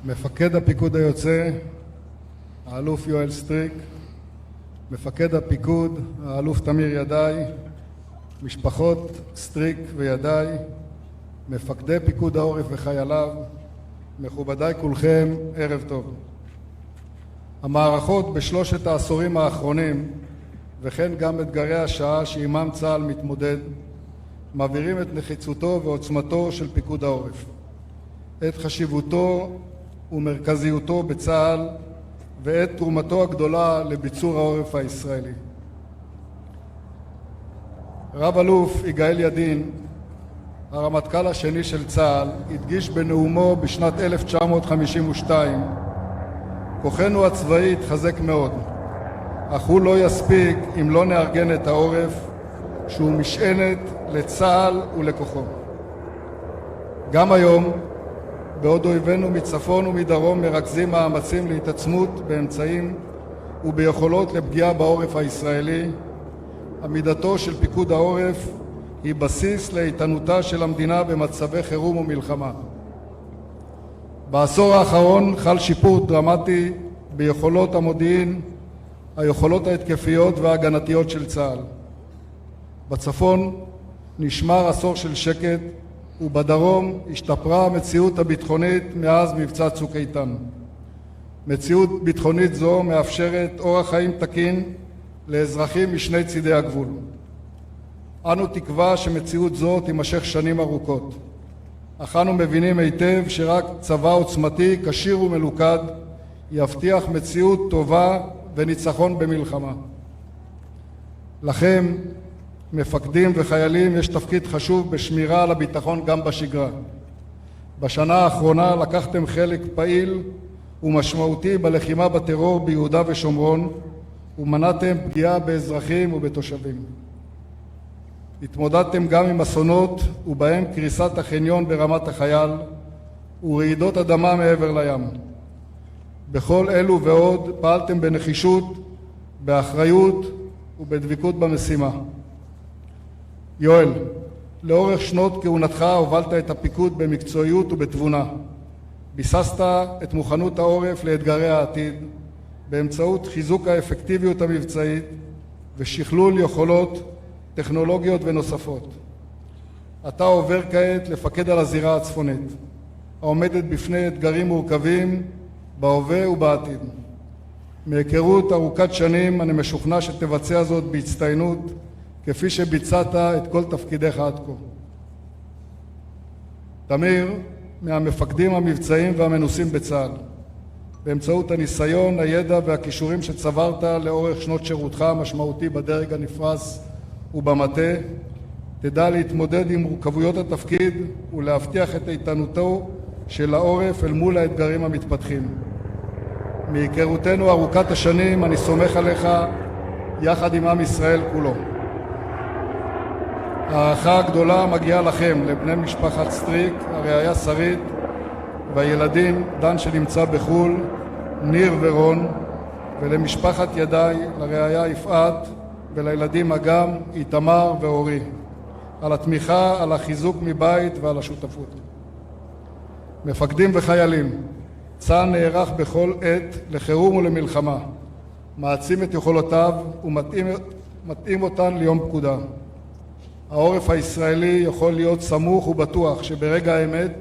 מפקד הפיקוד היוצא, האלוף יואל סטריק, מפקד הפיקוד, האלוף תמיר ידעי, משפחות סטריק וידעי, מפקדי פיקוד העורף וחייליו, מכובדיי כולכם, ערב טוב. המערכות בשלושת העשורים האחרונים, וכן גם אתגרי השעה שעימם צה"ל מתמודד, מעבירים את נחיצותו ועוצמתו של פיקוד העורף, את חשיבותו ומרכזיותו בצה"ל ואת תרומתו הגדולה לביצור העורף הישראלי. רב-אלוף יגאל ידין, הרמטכ"ל השני של צה"ל, הדגיש בנאומו בשנת 1952, כוחנו הצבאי התחזק מאוד, אך הוא לא יספיק אם לא נארגן את העורף, שהוא משענת לצה"ל ולכוחו. גם היום, בעוד אויבינו מצפון ומדרום מרכזים מאמצים להתעצמות באמצעים וביכולות לפגיעה בעורף הישראלי, עמידתו של פיקוד העורף היא בסיס לאיתנותה של המדינה במצבי חירום ומלחמה. בעשור האחרון חל שיפור דרמטי ביכולות המודיעין, היכולות ההתקפיות וההגנתיות של צה"ל. בצפון נשמר עשור של שקט, ובדרום השתפרה המציאות הביטחונית מאז מבצע צוק איתן. מציאות ביטחונית זו מאפשרת אורח חיים תקין לאזרחים משני צידי הגבול. אנו תקווה שמציאות זו תימשך שנים ארוכות, אך אנו מבינים היטב שרק צבא עוצמתי, כשיר ומלוכד, יבטיח מציאות טובה וניצחון במלחמה. לכם, מפקדים וחיילים, יש תפקיד חשוב בשמירה על הביטחון גם בשגרה. בשנה האחרונה לקחתם חלק פעיל ומשמעותי בלחימה בטרור ביהודה ושומרון, ומנעתם פגיעה באזרחים ובתושבים. התמודדתם גם עם אסונות, ובהם קריסת החניון ברמת החייל ורעידות אדמה מעבר לים. בכל אלו ועוד פעלתם בנחישות, באחריות ובדבקות במשימה. יואל, לאורך שנות כהונתך הובלת את הפיקוד במקצועיות ובתבונה. ביססת את מוכנות העורף לאתגרי העתיד באמצעות חיזוק האפקטיביות המבצעית ושכלול יכולות טכנולוגיות ונוספות. אתה עובר כעת לפקד על הזירה הצפונית, העומדת בפני אתגרים מורכבים בהווה ובעתיד. מהיכרות ארוכת שנים אני משוכנע שתבצע זאת בהצטיינות, כפי שביצעת את כל תפקידיך עד כה. תמיר, מהמפקדים המבצעיים והמנוסים בצה"ל, באמצעות הניסיון, הידע והכישורים שצברת לאורך שנות שירותך המשמעותי בדרג הנפרס ובמטה, תדע להתמודד עם מורכבויות התפקיד ולהבטיח את איתנותו של העורף אל מול האתגרים המתפתחים. מהיכרותנו ארוכת השנים אני סומך עליך יחד עם עם ישראל כולו. הערכה הגדולה מגיעה לכם, לבני משפחת סטריק, הרעיה שרית והילדים דן שנמצא בחו"ל, ניר ורון, ולמשפחת ידעי, לרעיה יפעת ולילדים אגם, איתמר ואורי, על התמיכה, על החיזוק מבית ועל השותפות. מפקדים וחיילים, צה"ל נערך בכל עת לחירום ולמלחמה, מעצים את יכולותיו ומתאים אותן ליום פקודה. העורף הישראלי יכול להיות סמוך ובטוח שברגע האמת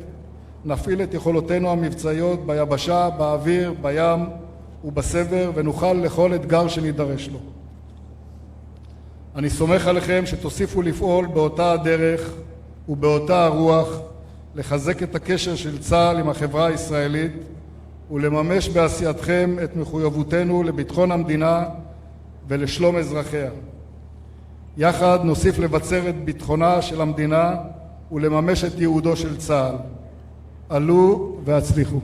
נפעיל את יכולותינו המבצעיות ביבשה, באוויר, בים ובסבר, ונוכל לכל אתגר שנידרש לו. אני סומך עליכם שתוסיפו לפעול באותה הדרך ובאותה הרוח, לחזק את הקשר של צה"ל עם החברה הישראלית ולממש בעשייתכם את מחויבותנו לביטחון המדינה ולשלום אזרחיה. יחד נוסיף לבצר את ביטחונה של המדינה ולממש את ייעודו של צה"ל. עלו והצליחו.